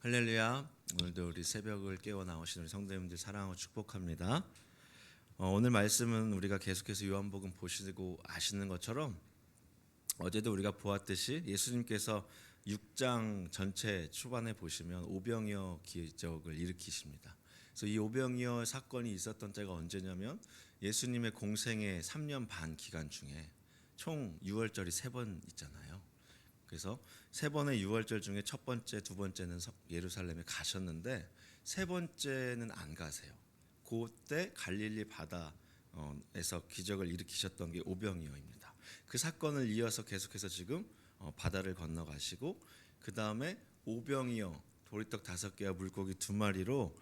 할렐루야. 오늘도 우리 새벽을 깨워 나오신 우리 성도님들 사랑하고 축복합니다. 오늘 말씀은 우리가 계속해서 요한복음 보시고 아시는 것처럼 어제도 우리가 보았듯이 예수님께서 6장 전체 초반에 보시면 오병이어 기적을 일으키십니다. 그래서 이 오병이어 사건이 있었던 때가 언제냐면 예수님의 공생의 3년 반 기간 중에 총 유월절이 3번 있잖아요. 그래서 3번의 유월절 중에 첫 번째, 두 번째는 예루살렘에 가셨는데 세 번째는 안 가세요. 그때 갈릴리 바다에서 기적을 일으키셨던 게 오병이어입니다. 그 사건을 이어서 계속해서 지금 바다를 건너가시고 그 다음에 오병이어 보리떡 5개와 물고기 2마리로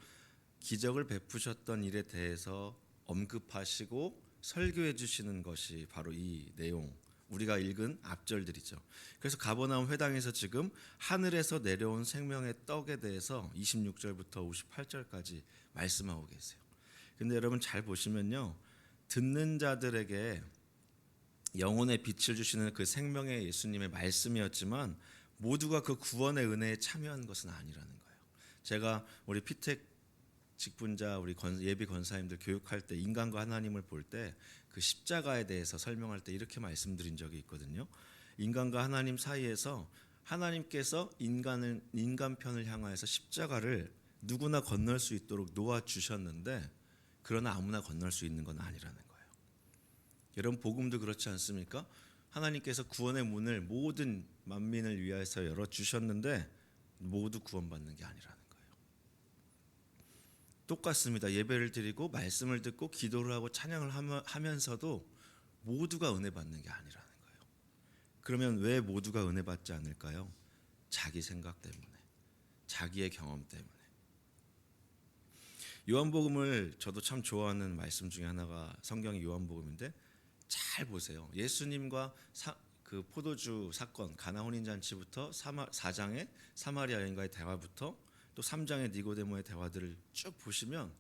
기적을 베푸셨던 일에 대해서 언급하시고 설교해 주시는 것이 바로 이 내용, 우리가 읽은 앞절들이죠. 그래서 가버나움 회당에서 지금 하늘에서 내려온 생명의 떡에 대해서 26절부터 58절까지 말씀하고 계세요. 근데 여러분 잘 보시면요, 듣는 자들에게 영혼의 빛을 주시는 그 생명의 예수님의 말씀이었지만 모두가 그 구원의 은혜에 참여한 것은 아니라는 거예요. 제가 우리 피택 직분자 우리 예비 권사님들 교육할 때 인간과 하나님을 볼 때 그 십자가에 대해서 설명할 때 이렇게 말씀드린 적이 있거든요. 인간과 하나님 사이에서 하나님께서 인간 편을 향하여서 십자가를 누구나 건널 수 있도록 놓아 주셨는데 그러나 아무나 건널 수 있는 건 아니라는 거예요. 여러분 복음도 그렇지 않습니까? 하나님께서 구원의 문을 모든 만민을 위하여서 열어 주셨는데 모두 구원받는 게 아니라는 거예요. 똑같습니다. 예배를 드리고 말씀을 듣고 기도를 하고 찬양을 하면서도 모두가 은혜 받는 게 아니라는 거예요. 그러면 왜 모두가 은혜 받지 않을까요? 자기 생각 때문에, 자기의 경험 때문에. 요한복음을 저도 참 좋아하는 말씀 중에 하나가 성경의 요한복음인데 잘 보세요. 예수님과 그 포도주 사건 가나 혼인잔치부터 4장의 사마리아 여인과의 대화부터 또 3장의 니고데모의 대화들을 쭉 보시면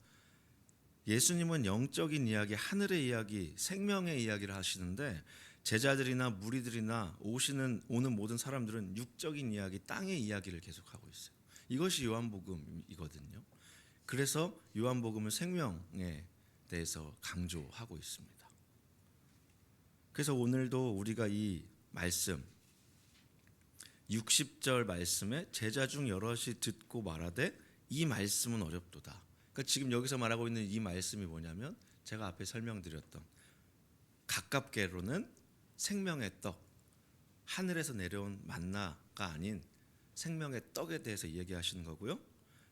예수님은 영적인 이야기, 하늘의 이야기, 생명의 이야기를 하시는데 제자들이나 무리들이나 오는 모든 사람들은 육적인 이야기, 땅의 이야기를 계속하고 있어요. 이것이 요한복음이거든요. 그래서 요한복음은 생명에 대해서 강조하고 있습니다. 그래서 오늘도 우리가 이 말씀 60절 말씀에 제자 중 여럿이 듣고 말하되 이 말씀은 어렵도다. 그러니까 지금 여기서 말하고 있는 이 말씀이 뭐냐면 제가 앞에 설명드렸던 가깝게로는 생명의 떡, 하늘에서 내려온 만나가 아닌 생명의 떡에 대해서 얘기하시는 거고요.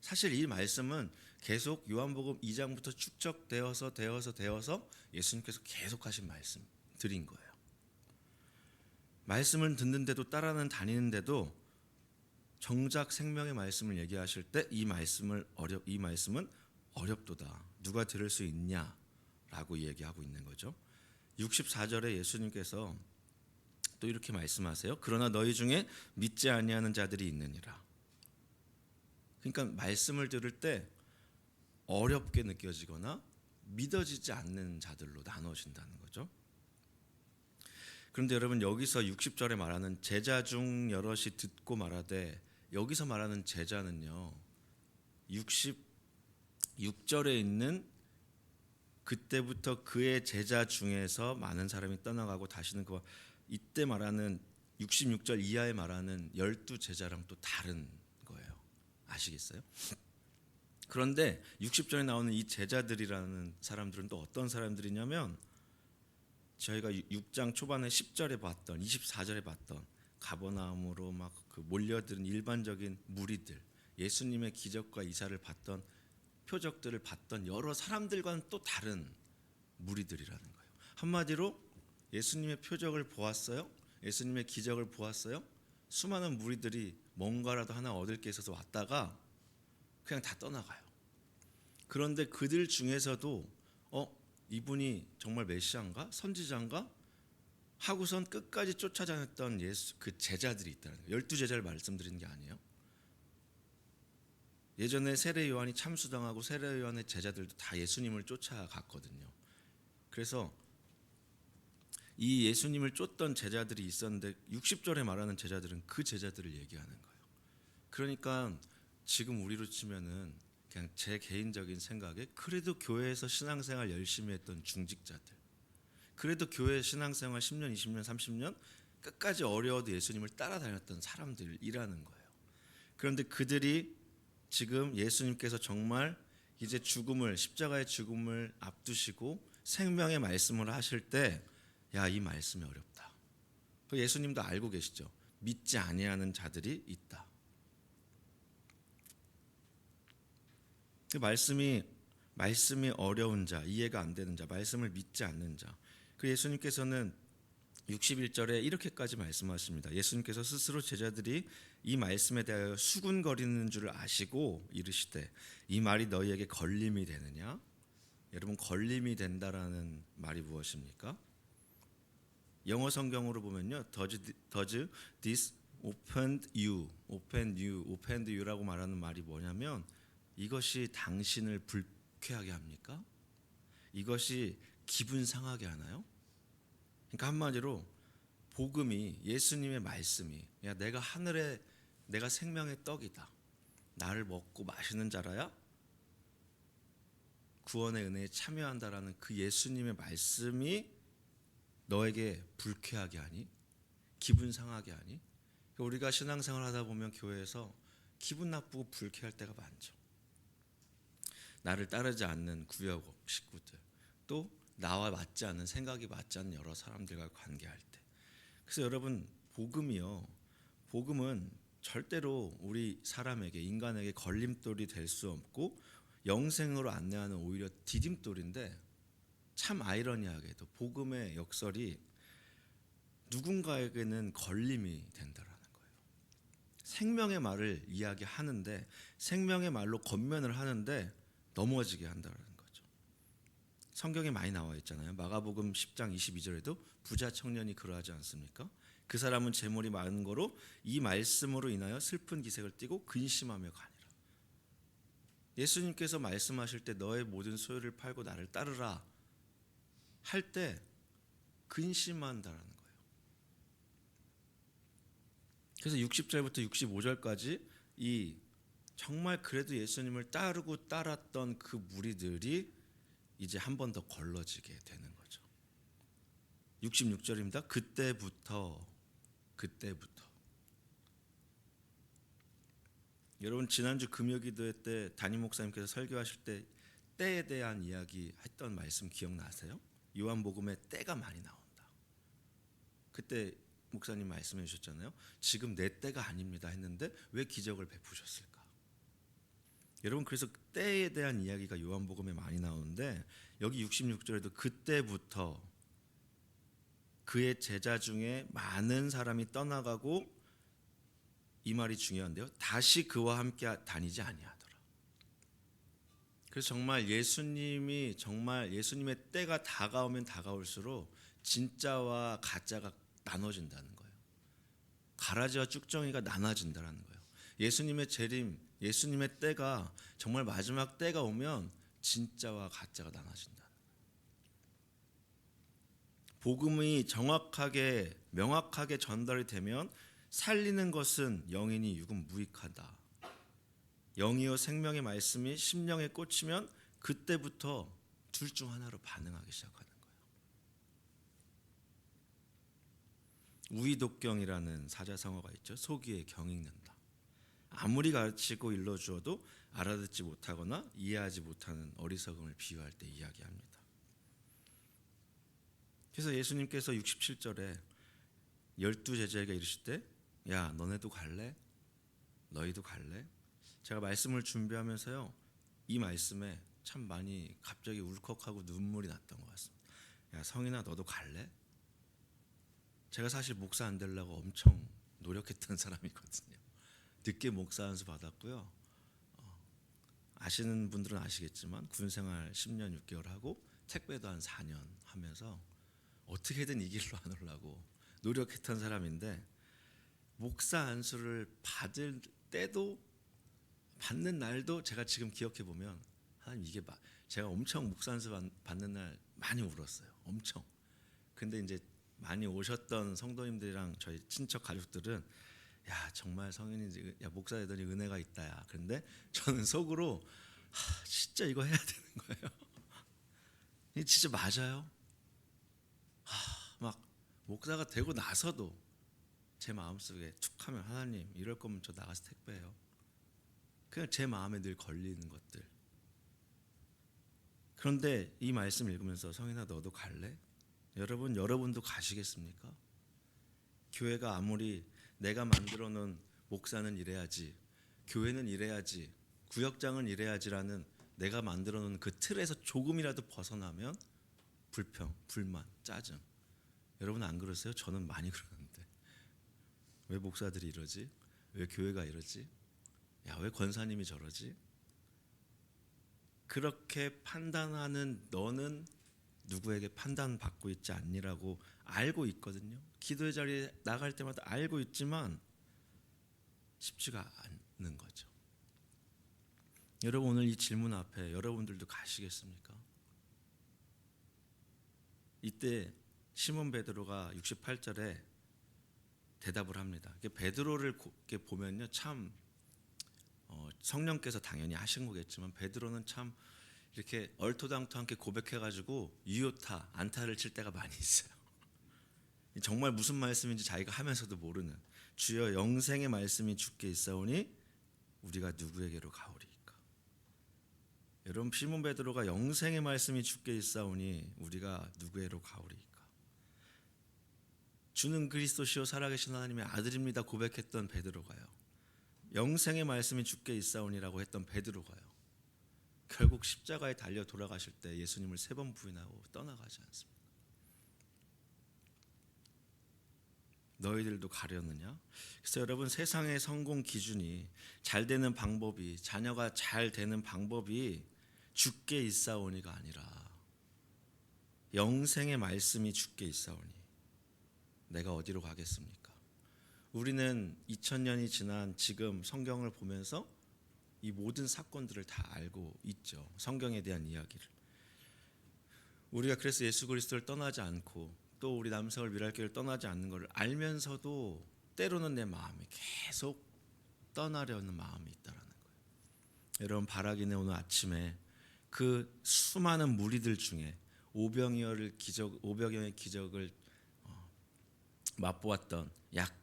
사실 이 말씀은 계속 요한복음 2장부터 축적되어서 예수님께서 계속 하신 말씀들인 거예요. 말씀을 듣는데도 따라는 다니는데도 정작 생명의 말씀을 얘기하실 때 이 말씀은 어렵도다. 누가 들을 수 있냐라고 얘기하고 있는 거죠. 64절에 예수님께서 또 이렇게 말씀하세요. 그러나 너희 중에 믿지 아니하는 자들이 있느니라. 그러니까 말씀을 들을 때 어렵게 느껴지거나 믿어지지 않는 자들로 나눠진다는 거죠. 그런데 여러분 여기서 60절에 말하는 제자 중 여럿이 듣고 말하되 여기서 말하는 제자는요 66절에 있는 그때부터 그의 제자 중에서 많은 사람이 떠나가고 다시는 이때 말하는 66절 이하에 말하는 12제자랑 또 다른 거예요. 아시겠어요? 그런데 60절에 나오는 이 제자들이라는 사람들은 또 어떤 사람들이냐면 저희가 6장 초반에 10절에 봤던 24절에 봤던 가버나움으로 막 그 몰려드는 일반적인 무리들, 예수님의 기적과 이사를 봤던 표적들을 봤던 여러 사람들과는 또 다른 무리들이라는 거예요. 한마디로 예수님의 표적을 보았어요. 예수님의 기적을 보았어요. 수많은 무리들이 뭔가라도 하나 얻을 게 있어서 왔다가 그냥 다 떠나가요. 그런데 그들 중에서도 이분이 정말 메시아인가? 선지자인가? 하고선 끝까지 쫓아다녔던 그 제자들이 있다는 거예요. 12제자를 말씀드리는 게 아니에요. 예전에 세례 요한이 참수당하고 세례 요한의 제자들도 다 예수님을 쫓아갔거든요. 그래서 이 예수님을 쫓던 제자들이 있었는데 60절에 말하는 제자들은 그 제자들을 얘기하는 거예요. 그러니까 지금 우리로 치면은 그냥 제 개인적인 생각에 그래도 교회에서 신앙생활 열심히 했던 중직자들, 그래도 교회 신앙생활 10년, 20년, 30년 끝까지 어려워도 예수님을 따라다녔던 사람들이라는 거예요. 그런데 그들이 지금 예수님께서 정말 이제 죽음을, 십자가의 죽음을 앞두시고 생명의 말씀을 하실 때, 야, 이 말씀이 어렵다. 예수님도 알고 계시죠. 믿지 아니하는 자들이 있다. 그 말씀이 어려운 자, 이해가 안 되는 자, 말씀을 믿지 않는 자. 그 예수님께서는 61절에 이렇게까지 말씀하십니다. 예수님께서 스스로 제자들이 이 말씀에 대하여 수군거리는 줄 아시고 이르시되 이 말이 너희에게 걸림이 되느냐? 여러분, 걸림이 된다라는 말이 무엇입니까? 영어 성경으로 보면요, does this offend you라고 말하는 말이 뭐냐면, 이것이 당신을 불쾌하게 합니까? 이것이 기분 상하게 하나요? 그러니까 한마디로 복음이, 예수님의 말씀이, 야, 내가 생명의 떡이다, 나를 먹고 마시는 자라야 구원의 은혜에 참여한다라는 그 예수님의 말씀이 너에게 불쾌하게 하니, 기분 상하게 하니. 우리가 신앙생활 하다 보면 교회에서 기분 나쁘고 불쾌할 때가 많죠. 나를 따르지 않는 구역 식구들, 또 나와 맞지 않는, 생각이 맞지 않는 여러 사람들과 관계할 때. 그래서 여러분, 복음은 절대로 우리 사람에게, 인간에게 걸림돌이 될 수 없고 영생으로 안내하는 오히려 디딤돌인데, 참 아이러니하게도 복음의 역설이 누군가에게는 걸림이 된다라는 거예요. 생명의 말을 이야기하는데, 생명의 말로 권면을 하는데 넘어지게 한다라는 거죠. 성경에 많이 나와 있잖아요. 마가복음 10장 22절에도 부자 청년이 그러하지 않습니까? 그 사람은 재물이 많은 거로 이 말씀으로 인하여 슬픈 기색을 띠고 근심하며 가니라. 예수님께서 말씀하실 때 너의 모든 소유를 팔고 나를 따르라 할 때 근심한다라는 거예요. 그래서 60절부터 65절까지 이 정말 그래도 예수님을 따르고 따랐던 그 무리들이 이제 한 번 더 걸러지게 되는 거죠. 66절입니다. 그때부터 여러분, 지난주 금요기도회 때 담임 목사님께서 설교하실 때 때에 대한 이야기 했던 말씀 기억나세요? 요한복음에 때가 많이 나온다. 그때 목사님 말씀해 주셨잖아요. 지금 내 때가 아닙니다 했는데 왜 기적을 베푸셨을까? 여러분, 그래서 때에 대한 이야기가 요한복음에 많이 나오는데, 여기 66절에도 그때부터 그의 제자 중에 많은 사람이 떠나가고, 이 말이 중요한데요, 다시 그와 함께 다니지 아니하더라. 그래서 정말 예수님의 때가 다가오면 다가올수록 진짜와 가짜가 나눠진다는 거예요. 가라지와 쭉정이가 나눠진다는 거예요. 예수님의 재림, 예수님의 때가, 정말 마지막 때가 오면 진짜와 가짜가 나눠진다. 복음이 정확하게, 명확하게 전달이 되면 살리는 것은 영이니 육은 무익하다. 영이요 생명의 말씀이 심령에 꽂히면 그때부터 둘 중 하나로 반응하기 시작하는 거예요. 우이독경이라는 사자성어가 있죠. 속이에 경 읽는다. 아무리 가르치고 일러주어도 알아듣지 못하거나 이해하지 못하는 어리석음을 비유할 때 이야기합니다. 그래서 예수님께서 67절에 12제자에게 이르실 때, 야, 너네도 갈래? 너희도 갈래? 제가 말씀을 준비하면서요, 이 말씀에 참 많이 갑자기 울컥하고 눈물이 났던 것 같습니다. 야, 성인아, 너도 갈래? 제가 사실 목사 안 되려고 엄청 노력했던 사람이거든요. 늦게 목사 안수 받았고요. 아시는 분들은 아시겠지만 군생활 10년 6개월 하고 택배도 한 4년 하면서 어떻게든 이 길로 안 오려고 노력했던 사람인데, 목사 안수를 받는 날도 제가 지금 기억해 보면, 하나님, 이게 제가 엄청 목사 안수 받는 날 많이 울었어요. 엄청. 근데 이제 많이 오셨던 성도님들이랑 저희 친척 가족들은, 야 정말 성인이지, 야 목사 되더니 은혜가 있다. 야 그런데 저는 속으로 진짜 이거 해야 되는 거예요. 이게 진짜 맞아요? 막 목사가 되고 나서도 제 마음속에 툭하면 하나님 이럴 거면 저 나가서 택배해요. 그냥 제 마음에 늘 걸리는 것들. 그런데 이 말씀 읽으면서 성인아 너도 갈래? 여러분도 가시겠습니까? 교회가 아무리 내가 만들어 놓은 목사는 이래야지, 교회는 이래야지, 구역장은 이래야지라는 내가 만들어 놓은 그 틀에서 조금이라도 벗어나면 불평, 불만, 짜증. 여러분 안 그러세요? 저는 많이 그러는데. 왜 목사들이 이러지? 왜 교회가 이러지? 야, 왜 권사님이 저러지? 그렇게 판단하는 너는 누구에게 판단받고 있지 않니라고 알고 있거든요. 기도의 자리에 나갈 때마다 알고 있지만 쉽지가 않는 거죠. 여러분 오늘 이 질문 앞에 여러분들도 가시겠습니까? 이때 시몬 베드로가 68절에 대답을 합니다. 베드로를 보면요, 참 성령께서 당연히 하신 거겠지만 베드로는 참 이렇게 얼토당토하게 고백해가지고 유효타, 안타를 칠 때가 많이 있어요. 정말 무슨 말씀인지 자기가 하면서도 모르는, 주여 영생의 말씀이 주께 있사오니 우리가 누구에게로 가오리이까. 여러분 시몬 베드로가 영생의 말씀이 주께 있사오니 우리가 누구에게로 가오리이까. 주는 그리스도시요 살아계신 하나님의 아들입니다 고백했던 베드로가요, 영생의 말씀이 주께 있사오니라고 했던 베드로가요, 결국 십자가에 달려 돌아가실 때 예수님을 3번 부인하고 떠나가지 않습니다. 너희들도 가려느냐? 그래서 여러분 세상의 성공 기준이, 잘 되는 방법이, 자녀가 잘 되는 방법이 주께 있사오니가 아니라 영생의 말씀이 주께 있사오니 내가 어디로 가겠습니까? 우리는 2000년이 지난 지금 성경을 보면서 이 모든 사건들을 다 알고 있죠. 성경에 대한 이야기를. 우리가 그래서 예수 그리스도를 떠나지 않고 또 우리 남성을 미랄교회를 떠나지 않는 것을 알면서도 때로는 내 마음이 계속 떠나려는 마음이 있다라는 거예요. 여러분 바라기는 오늘 아침에 그 수많은 무리들 중에 오병이어의 기적을 맛보았던 약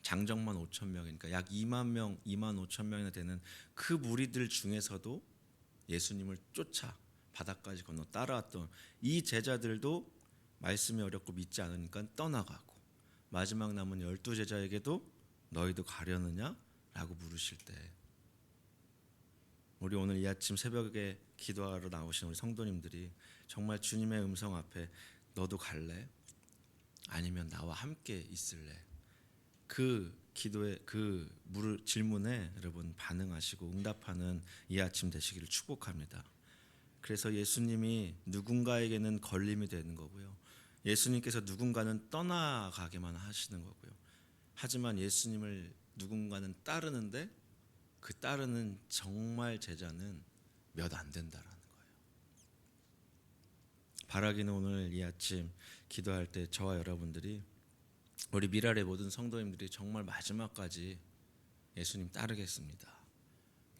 장정만 5천 명이니까 약 2만 명, 2만 5천 명이나 되는 그 무리들 중에서도 예수님을 쫓아 바다까지 건너 따라왔던 이 제자들도 말씀이 어렵고 믿지 않으니까 떠나가고, 마지막 남은 12제자에게도 너희도 가려느냐? 라고 물으실 때 우리 오늘 이 아침 새벽에 기도하러 나오신 우리 성도님들이 정말 주님의 음성 앞에 너도 갈래? 아니면 나와 함께 있을래? 그 기도의 그 질문에 여러분 반응하시고 응답하는 이 아침 되시기를 축복합니다. 그래서 예수님이 누군가에게는 걸림이 되는 거고요, 예수님께서 누군가는 떠나가게만 하시는 거고요, 하지만 예수님을 누군가는 따르는데 그 따르는 정말 제자는 몇 안 된다라는 거예요. 바라기는 오늘 이 아침 기도할 때 저와 여러분들이, 우리 미랄의 모든 성도님들이 정말 마지막까지 예수님 따르겠습니다,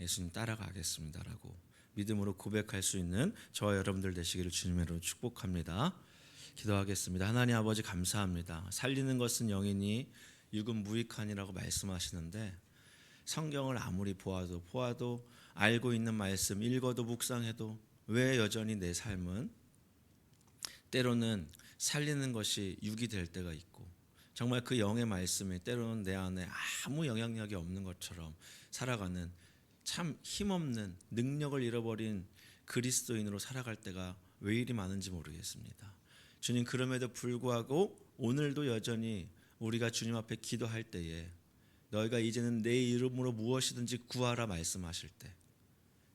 예수님 따라가겠습니다라고 믿음으로 고백할 수 있는 저와 여러분들 되시기를 주님으로 축복합니다. 기도하겠습니다. 하나님 아버지 감사합니다. 살리는 것은 영이니 육은 무익하니라고 말씀하시는데 성경을 아무리 보아도 알고 있는 말씀, 읽어도 묵상해도 왜 여전히 내 삶은 때로는 살리는 것이 육이 될 때가 있고, 정말 그 영의 말씀이 때로는 내 안에 아무 영향력이 없는 것처럼 살아가는 참 힘없는, 능력을 잃어버린 그리스도인으로 살아갈 때가 왜 이리 많은지 모르겠습니다. 주님, 그럼에도 불구하고 오늘도 여전히 우리가 주님 앞에 기도할 때에 너희가 이제는 내 이름으로 무엇이든지 구하라 말씀하실 때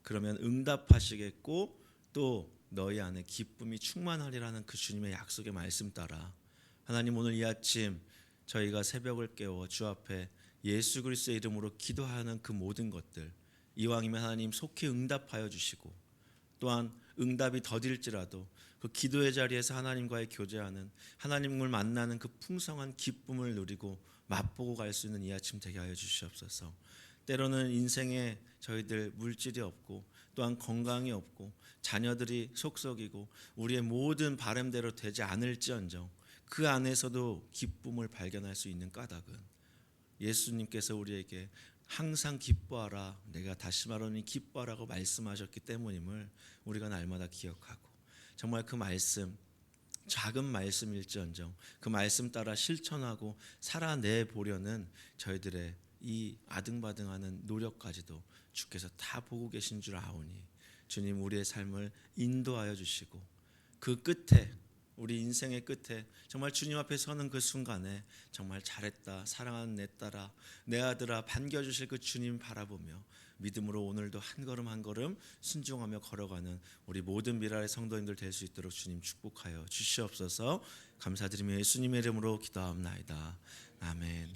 그러면 응답하시겠고 또 너희 안에 기쁨이 충만하리라는 그 주님의 약속의 말씀 따라 하나님, 오늘 이 아침 저희가 새벽을 깨워 주 앞에 예수 그리스도의 이름으로 기도하는 그 모든 것들, 이왕이면 하나님 속히 응답하여 주시고, 또한 응답이 더딜지라도 그 기도의 자리에서 하나님과의 교제하는, 하나님을 만나는 그 풍성한 기쁨을 누리고 맛보고 갈 수 있는 이 아침 되게 하여 주시옵소서. 때로는 인생에 저희들 물질이 없고 또한 건강이 없고 자녀들이 속썩이고 우리의 모든 바람대로 되지 않을지언정 그 안에서도 기쁨을 발견할 수 있는 까닭은 예수님께서 우리에게 항상 기뻐하라, 내가 다시 말하니 기뻐하라고 말씀하셨기 때문임을 우리가 날마다 기억하고 정말 그 말씀, 작은 말씀일지언정 그 말씀 따라 실천하고 살아내 보려는 저희들의 이 아등바등하는 노력까지도 주께서 다 보고 계신 줄 아오니 주님 우리의 삶을 인도하여 주시고 그 끝에 우리 인생의 끝에 정말 주님 앞에 서는 그 순간에 정말 잘했다, 사랑하는 내 딸아, 내 아들아 반겨주실 그 주님 바라보며 믿음으로 오늘도 한 걸음 한 걸음 순종하며 걸어가는 우리 모든 미라의 성도님들 될 수 있도록 주님 축복하여 주시옵소서. 감사드리며 예수님의 이름으로 기도하옵나이다. 아멘.